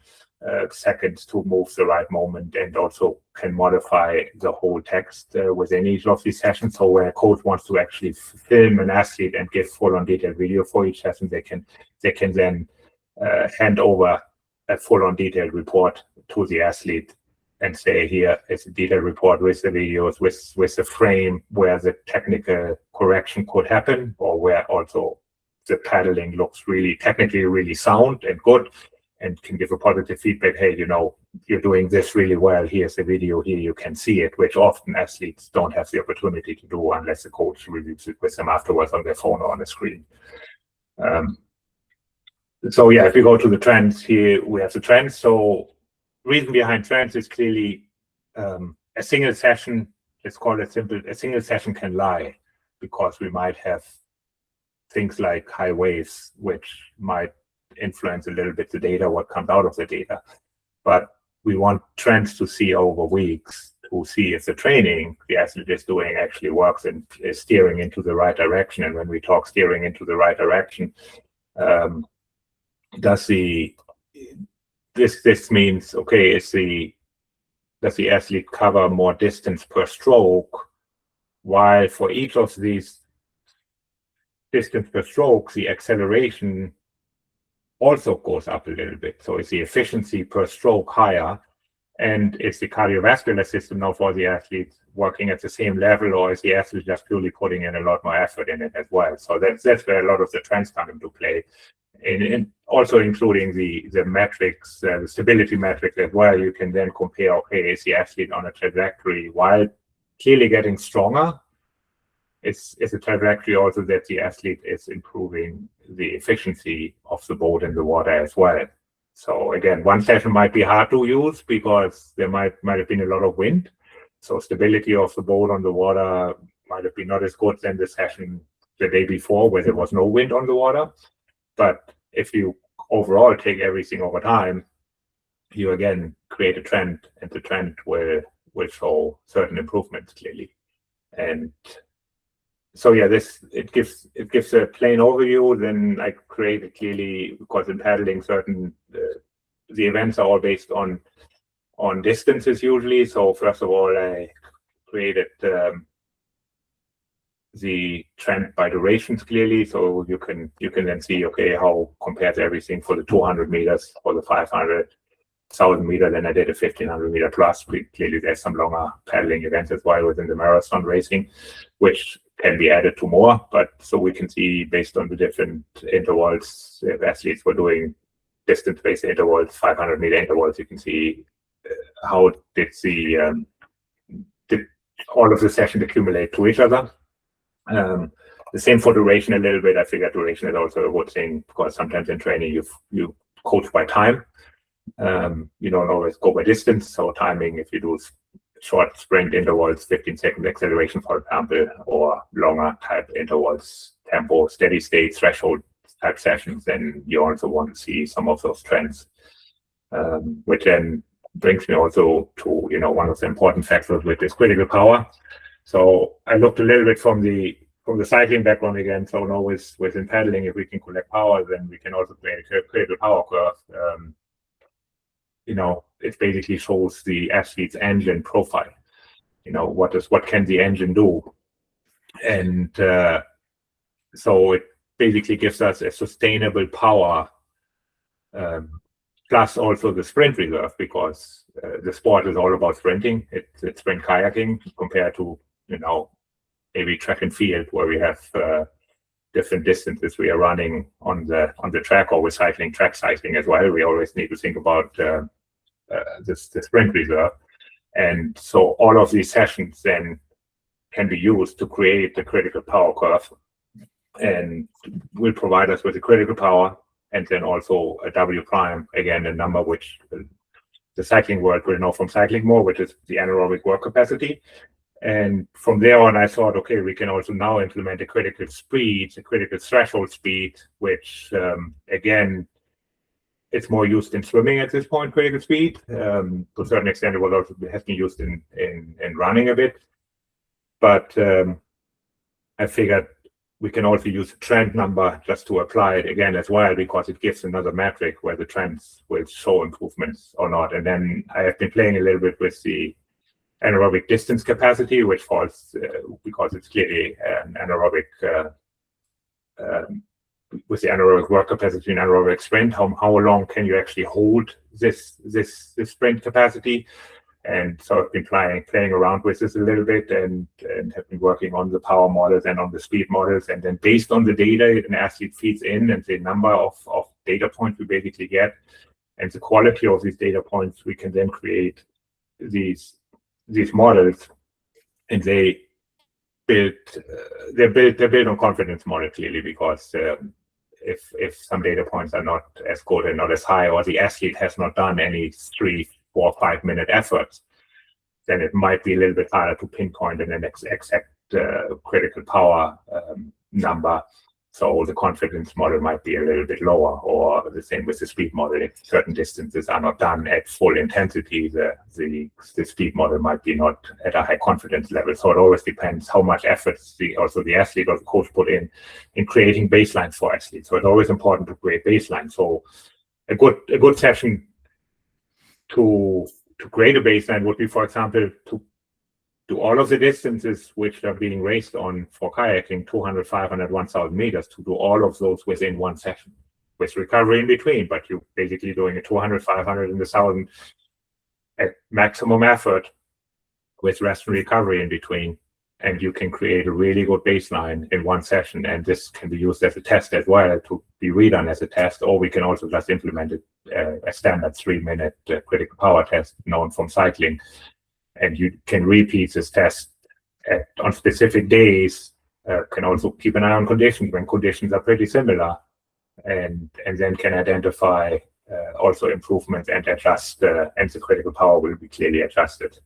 A: seconds to move the right moment, and also can modify the whole text within each of these sessions. So when a coach wants to actually film an athlete and give full-on detailed video for each session, they can then hand over a full-on detailed report to the athlete and say, here is a detailed report with the videos, with the frame where the technical correction could happen, or where also the paddling looks really technically really sound and good, and can give a positive feedback. Hey, you're doing this really well. Here's the video. Here you can see it, which often athletes don't have the opportunity to do unless the coach reviews it with them afterwards on their phone or on the screen. So yeah, if we go to the trends here, we have the trends. So reason behind trends is clearly a single session. Let's call it simple. A single session can lie, because we might have things like high waves, which might influence a little bit the data, what comes out of the data. But we want trends to see over weeks to see if the training the athlete is doing actually works and is steering into the right direction. And when we talk steering into the right direction, this means, okay, does the athlete cover more distance per stroke, while for each of these distance per stroke, the acceleration also goes up a little bit. So is the efficiency per stroke higher? And is the cardiovascular system now for the athlete working at the same level, or is the athlete just purely putting in a lot more effort in it as well? So that's where a lot of the trends come into play. And also including the metrics, the stability metrics as well. You can then compare, okay, is the athlete on a trajectory while clearly getting stronger? Is a trajectory also that the athlete is improving the efficiency of the boat in the water as well? So again, one session might be hard to use because there might have been a lot of wind. So stability of the boat on the water might have been not as good than the session the day before where there was no wind on the water. But if you overall take everything over time, you again create a trend, and the trend will show certain improvements clearly. And so yeah, it gives a plain overview. Then I create it clearly, because in paddling, certain the events are all based on distances usually. So first of all, I created the trend by durations clearly, so you can then see, okay, how compares everything for the 200 meters, for the 500, 1,000 meter. Then I did a 1,500 meter plus. Clearly, there's some longer paddling events as well within the marathon racing, which can be added to more. But so we can see based on the different intervals, if athletes were doing distance-based intervals, 500 meter intervals, you can see how did all of the sessions accumulate to each other. The same for duration a little bit. I figure duration is also a good thing, because sometimes in training you coach by time. You don't always go by distance. So timing, if you do short sprint intervals, 15-second acceleration, for example, or longer type intervals, tempo, steady state, threshold type sessions, then you also want to see some of those trends, which then brings me also to one of the important factors, which is critical power. So I looked a little bit from the cycling background again. So now within paddling, if we can collect power, then we can also create a critical power curve. It basically shows the athlete's engine profile. What can the engine do? And so it basically gives us a sustainable power, plus also the sprint reserve, because the sport is all about sprinting. It's sprint kayaking compared to maybe track and field, where we have different distances we are running on the track, or we're cycling track cycling as well. We always need to think about the sprint reserve. And so all of these sessions then can be used to create the critical power curve, and will provide us with the critical power, and then also a W prime, again, a number which the cycling world will know from cycling more, which is the anaerobic work capacity. And from there on, I thought, okay, we can also now implement a critical speed, a critical threshold speed, which again, it's more used in swimming at this point, critical speed. To a certain extent, it has been used in running a bit. But I figured we can also use a trend number just to apply it again as well, because it gives another metric where the trends will show improvements or not. And then I have been playing a little bit with the anaerobic distance capacity, which falls because it's clearly an anaerobic with the anaerobic work capacity and anaerobic sprint. How long can you actually hold this sprint capacity? And so I've been playing around with this a little bit, and have been working on the power models and on the speed models. And then based on the data an athlete feeds in, and the number of data points we basically get, and the quality of these data points, we can then create these models. And they're built on confidence model, clearly, because if some data points are not as good and not as high, or the athlete has not done any 3, 4, 5 minute efforts, then it might be a little bit harder to pinpoint an exact critical power number. So the confidence model might be a little bit lower, or the same with the speed model. If certain distances are not done at full intensity, the speed model might be not at a high confidence level. So it always depends how much effort also the athlete or the coach put in creating baselines for athletes. So it's always important to create baselines. So a good session to create a baseline would be, for example, to do all of the distances which are being raced on for kayaking, 200, 500, 1,000 meters, to do all of those within one session with recovery in between. But you're basically doing a 200, 500, and 1,000 at maximum effort with rest and recovery in between. And you can create a really good baseline in one session. And this can be used as a test as well, to be redone as a test, or we can also just implement it a standard 3-minute critical power test known from cycling. And you can repeat this test on specific days. Can also keep an eye on conditions when conditions are pretty similar, and then can identify also improvements and adjust, and the critical power will be clearly adjusted.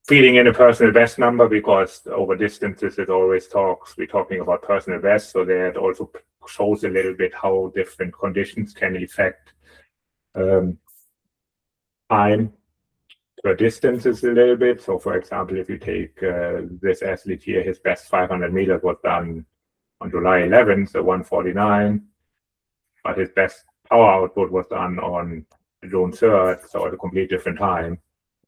A: Feeding in a personal best number, because over distances it always we're talking about personal best, so that also shows a little bit how different conditions can affect time per distances a little bit. So for example, if you take this athlete here, his best 500 meters was done on July 11th, so 1:49, but his best power output was done on June 3rd, so at a completely different time,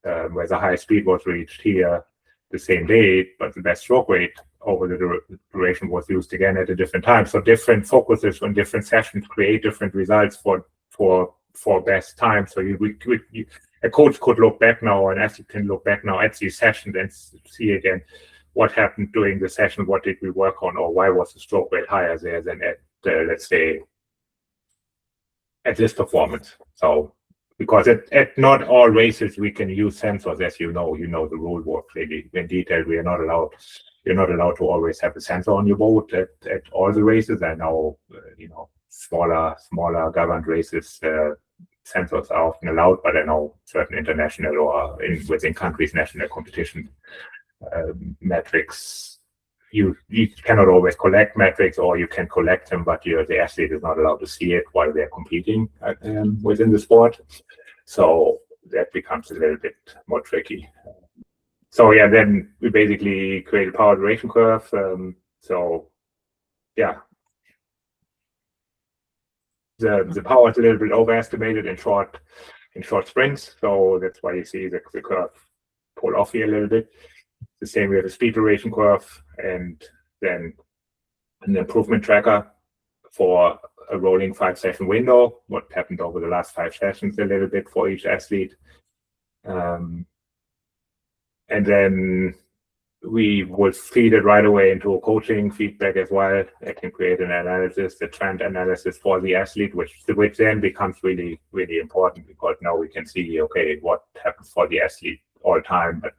A: where the high speed was reached here the same day, but the best stroke rate over the duration was used again at a different time. So different focuses on different sessions create different results for best time. So a coach could look back now, and athlete can look back now at these sessions and see again what happened during the session, what did we work on, or why was the stroke rate higher there than at, let's say, at this performance. So because at not all races we can use sensors, as you know the rule work clearly in detail. You're not allowed to always have a sensor on your boat at all the races. I know smaller governed races, sensors are often allowed, but I know certain international or within countries national competition metrics, you cannot always collect metrics, or you can collect them, but the athlete is not allowed to see it while they're competing within the sport. So that becomes a little bit more tricky. So yeah, then we basically create a power duration curve. So yeah, the power is a little bit overestimated in short sprints. So that's why you see the curve pull off here a little bit. The same with the speed duration curve, and then an improvement tracker for a rolling 5-session window, what happened over the last 5 sessions a little bit for each athlete. And then we will feed it right away into a coaching feedback as well. I can create an analysis, the trend analysis for the athlete, which then becomes really, really important, because now we can see, okay, what happens for the athlete all time, but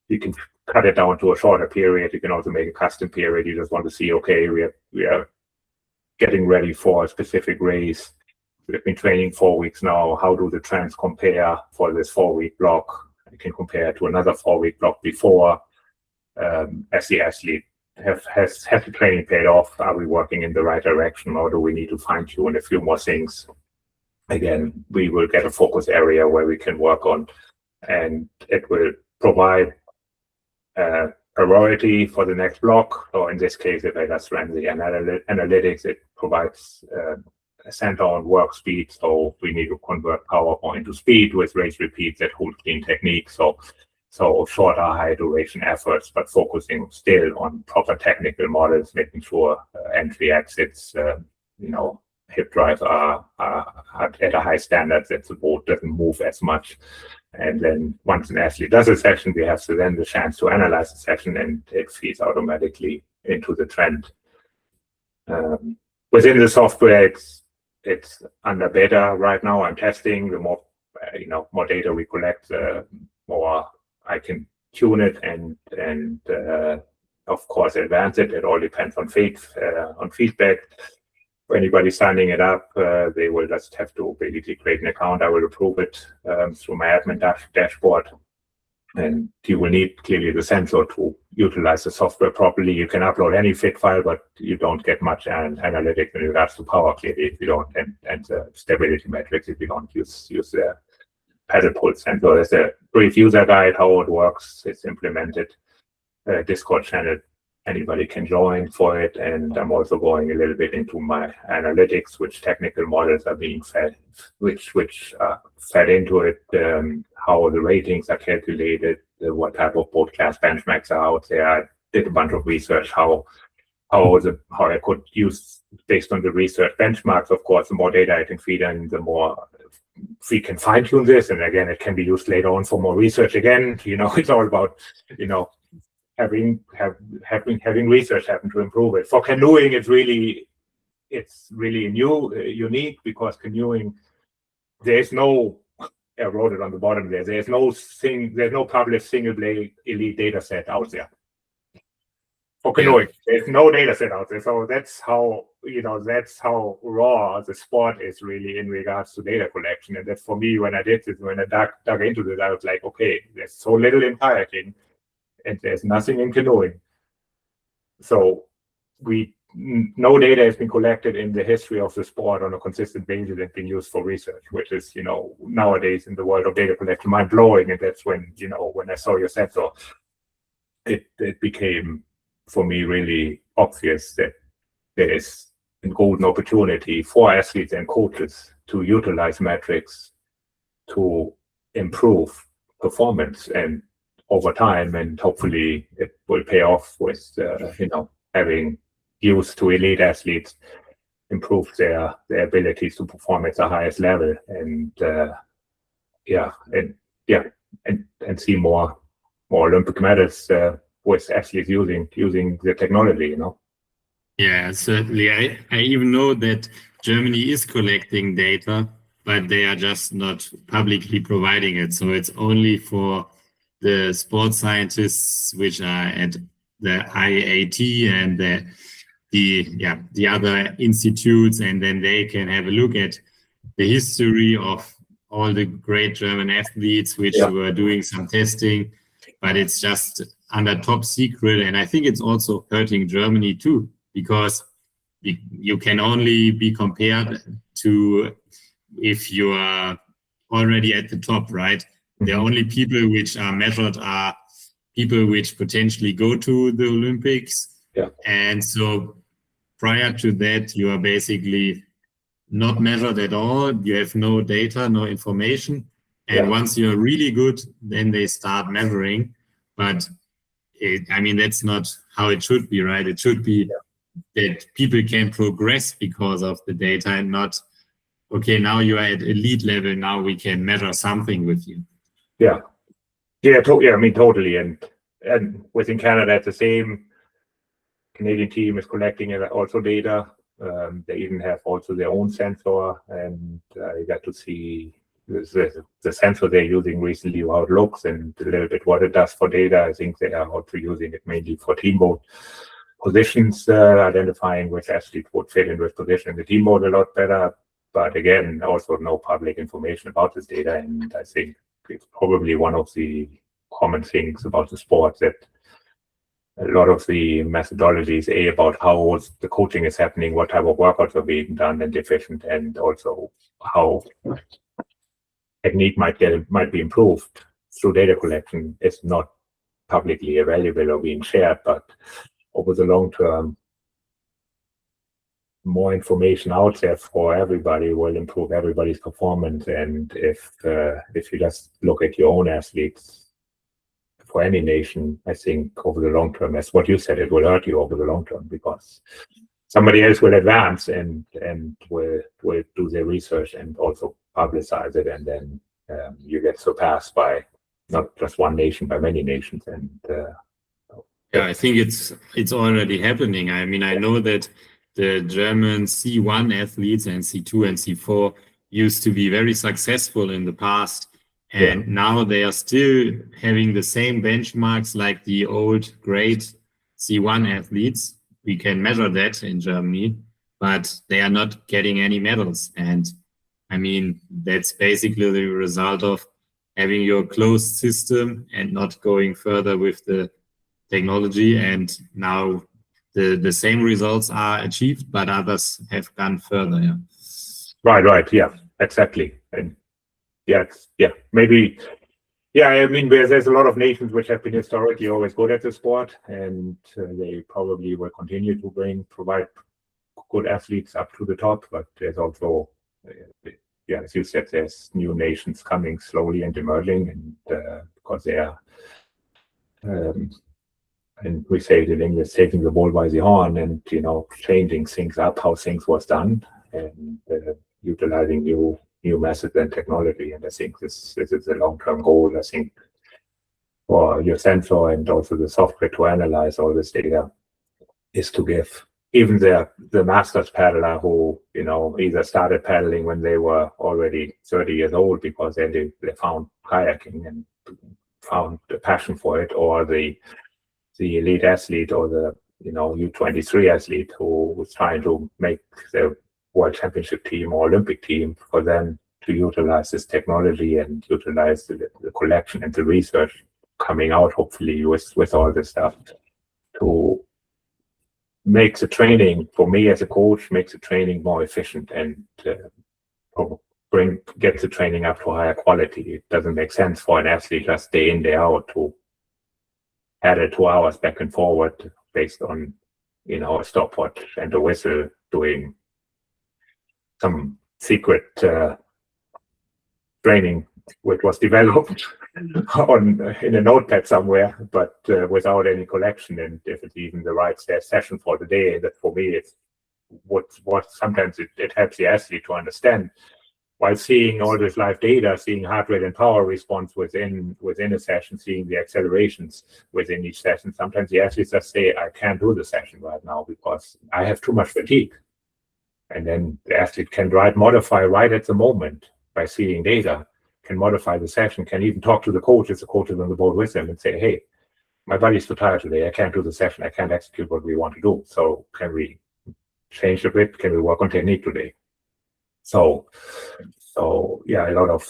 A: you can cut it down to a shorter period. You can also make a custom period. You just want to see, okay, we are getting ready for a specific race. We've been training 4 weeks now. How do the trends compare for this 4-week block? I can compare to another 4-week block before. As the athlete has the training paid off? Are we working in the right direction, or do we need to fine tune a few more things? Again, we will get a focus area where we can work on, and it will provide priority for the next block. So in this case, if I just ran the analytics, it provides a center on work speed. So we need to convert power into speed with race repeats that hold clean technique. So shorter, high duration efforts, but focusing still on proper technical models, making sure entry exits, hip drives are at a high standard, that the boat doesn't move as much. And then once an athlete does a session, we have then the chance to analyze the session, and it feeds automatically into the trend. Within the software, it's under beta right now. I'm testing. The more data we collect, the more I can tune it and of course advance it. It all depends on feedback. For anybody signing it up, they will just have to basically create an account. I will approve it through my admin dashboard, And you will need clearly the sensor to utilize the software properly. You can upload any fit file, but you don't get much analytics in regards to power clearly if you don't, and stability metrics if you don't use the paddle pulse sensor. There's a brief user guide how it works. It's implemented. Discord channel, anybody can join for it. And I'm also going a little bit into my analytics, which technical models are being fed, which fed into it, how the ratings are calculated, what type of boat class benchmarks are out there. I did a bunch of research how I could use, based on the research benchmarks. Of course, the more data I can feed in, the more we can fine tune this. And again, it can be used later on for more research. Again, it's all about, having research happen to improve it. For canoeing, it's really unique, because canoeing, there's no, I wrote it on the bottom there, there's no published single blade elite data set out there. For canoeing, there's no data set out there. So that's how raw the sport is really in regards to data collection. And that's for me, when I did this, when I dug into this, I was like, okay, there's so little in kayaking and there's nothing in canoeing. So no data has been collected in the history of the sport on a consistent basis and been used for research, which is, nowadays in the world of data collection, mind blowing. And that's when, when I saw your sensor, it became for me really obvious that there is a golden opportunity for athletes and coaches to utilize metrics to improve performance and over time, and hopefully it will pay off with having used to elite athletes improve their abilities to perform at the highest level, and see more Olympic medals with athletes using the technology.
B: Yeah, certainly. I even know that Germany is collecting data, but they are just not publicly providing it. So it's only for the sport scientists, which are at the IAT and the other institutes, and then they can have a look at the history of all the great German athletes which were doing some testing, but it's just under top secret. And I think it's also hurting Germany too, because you can only be compared to if you are already at the top, right? The only people which are measured are people which potentially go to the Olympics.
A: Yeah.
B: And so prior to that, you are basically not measured at all. You have no data, no information. And once you're really good, then they start measuring. But that's not how it should be, right? It should be that people can progress because of the data, and not, okay, now you are at elite level, now we can measure something with you.
A: Totally. And within Canada, it's the same. Canadian team is collecting also data. They even have also their own sensor, and you got to see the sensor they're using recently, how it looks and a little bit what it does for data. I think they are also using it mainly for team boat positions, identifying which athlete would fit in which position in the team boat a lot better. But again, also no public information about this data. And I think it's probably one of the common things about the sport, that a lot of the methodologies, about how the coaching is happening, what type of workouts are being done and deficient, and also how technique might be improved through data collection, is not publicly available or being shared. But over the long term, more information out there for everybody will improve everybody's performance. And if you just look at your own athletes for any nation, I think over the long term, as what you said, it will hurt you over the long term, because somebody else will advance and will do their research and also publicize it, and then you get surpassed by not just one nation, by many nations. And
B: I think it's already happening. I know that the German C1 athletes and C2 and C4 used to be very successful in the past. And now they are still having the same benchmarks like the old great C1 athletes. We can measure that in Germany, but they are not getting any medals. And that's basically the result of having your closed system and not going further with the technology. And now the same results are achieved, but others have gone further. Yeah.
A: Right. Yeah, exactly. And maybe. Yeah, I mean, there's a lot of nations which have been historically always good at the sport, and they probably will continue to provide good athletes up to the top. But there's also, as you said, there's new nations coming slowly and emerging, and because they are, and we say it in English, taking the bull by the horn, and changing things up, how things was done, and utilizing new methods and technology. And I think this is a long-term goal, I think, for your sensor and also the software to analyze all this data, is to give even the masters paddler who, either started paddling when they were already 30 years old because they found kayaking and found a passion for it, or the elite athlete or the U23 athlete who was trying to make the World Championship team or Olympic team, for them to utilize this technology and utilize the collection and the research coming out, hopefully with all this stuff, to make the training, for me as a coach, makes the training more efficient and get the training up to higher quality. It doesn't make sense for an athlete just day in, day out to add 2 hours back and forward based on a stopwatch and a whistle doing some secret training which was developed in a notepad somewhere, but without any collection. And if it's even the right session for the day, that for me it's what sometimes it helps the athlete to understand, while seeing all this live data, seeing heart rate and power response within a session, seeing the accelerations within each session. Sometimes the athletes just say, I can't do the session right now because I have too much fatigue. And then the athlete can modify right at the moment by seeing data, can modify the session, can even talk to the coaches on the board with them and say, hey, my body's too tired today. I can't do the session. I can't execute what we want to do. So can we change a bit? Can we work on technique today? So yeah, a lot of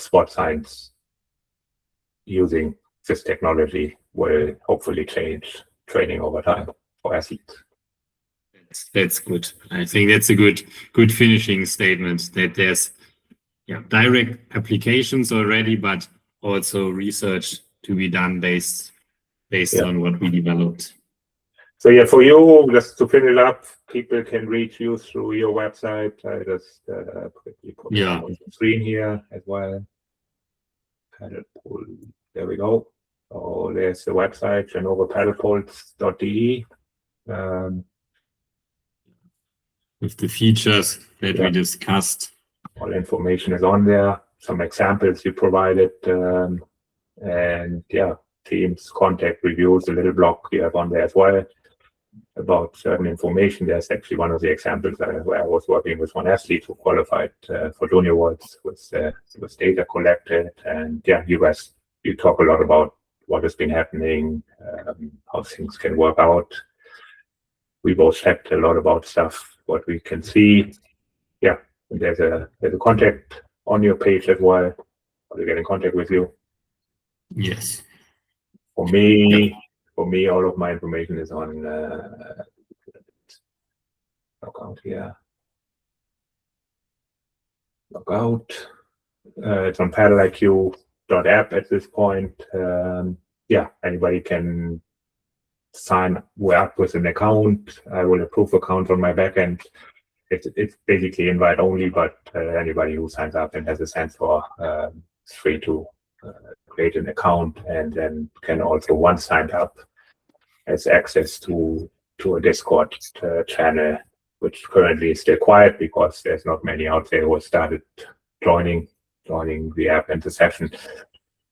A: sport science using this technology will hopefully change training over time for athletes.
B: That's good. I think that's a good finishing statement, that there's direct applications already, but also research to be done based on what we developed.
A: So yeah, for you, just to finish up, people can reach you through your website. I just quickly put it on the screen here as well. There we go. So there's the website, janovapaddlepulse.de.
B: With the features that we discussed.
A: All information is on there. Some examples you provided. And teams, contact, reviews, a little blog you have on there as well about certain information. There's actually one of the examples where I was working with one athlete who qualified for Junior Worlds with data collected. And you talk a lot about what has been happening, how things can work out. We both checked a lot about stuff, what we can see. Yeah, and there's a contact on your page as well. How to get in contact with you.
B: Yes.
A: For me, all of my information is on Logout here. Logout. It's on paddleiq.app at this point. Anybody can sign up with an account. I will approve accounts on my backend. It's basically invite only, but anybody who signs up and has a sensor is free to create an account, and then can also, once signed up, has access to a Discord channel, which currently is still quiet because there's not many out there who started joining the app and the session,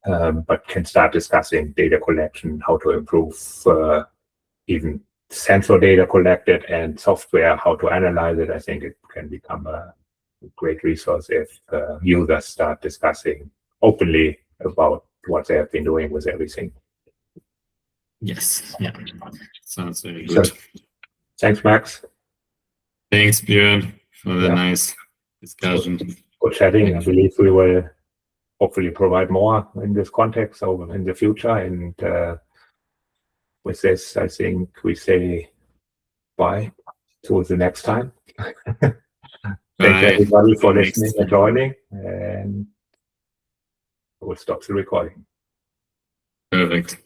A: but can start discussing data collection, how to improve even sensor data collected and software, how to analyze it. I think it can become a great resource if users start discussing openly about what they have been doing with everything.
B: Yes. Yeah. Sounds very good.
A: So, thanks, Max.
B: Thanks, Björn, for the nice discussion.
A: Good chatting. I believe we will hopefully provide more in this context over in the future. And with this, I think we say bye till the next time. Thank you everybody for listening and joining, and we'll stop the recording.
B: Perfect.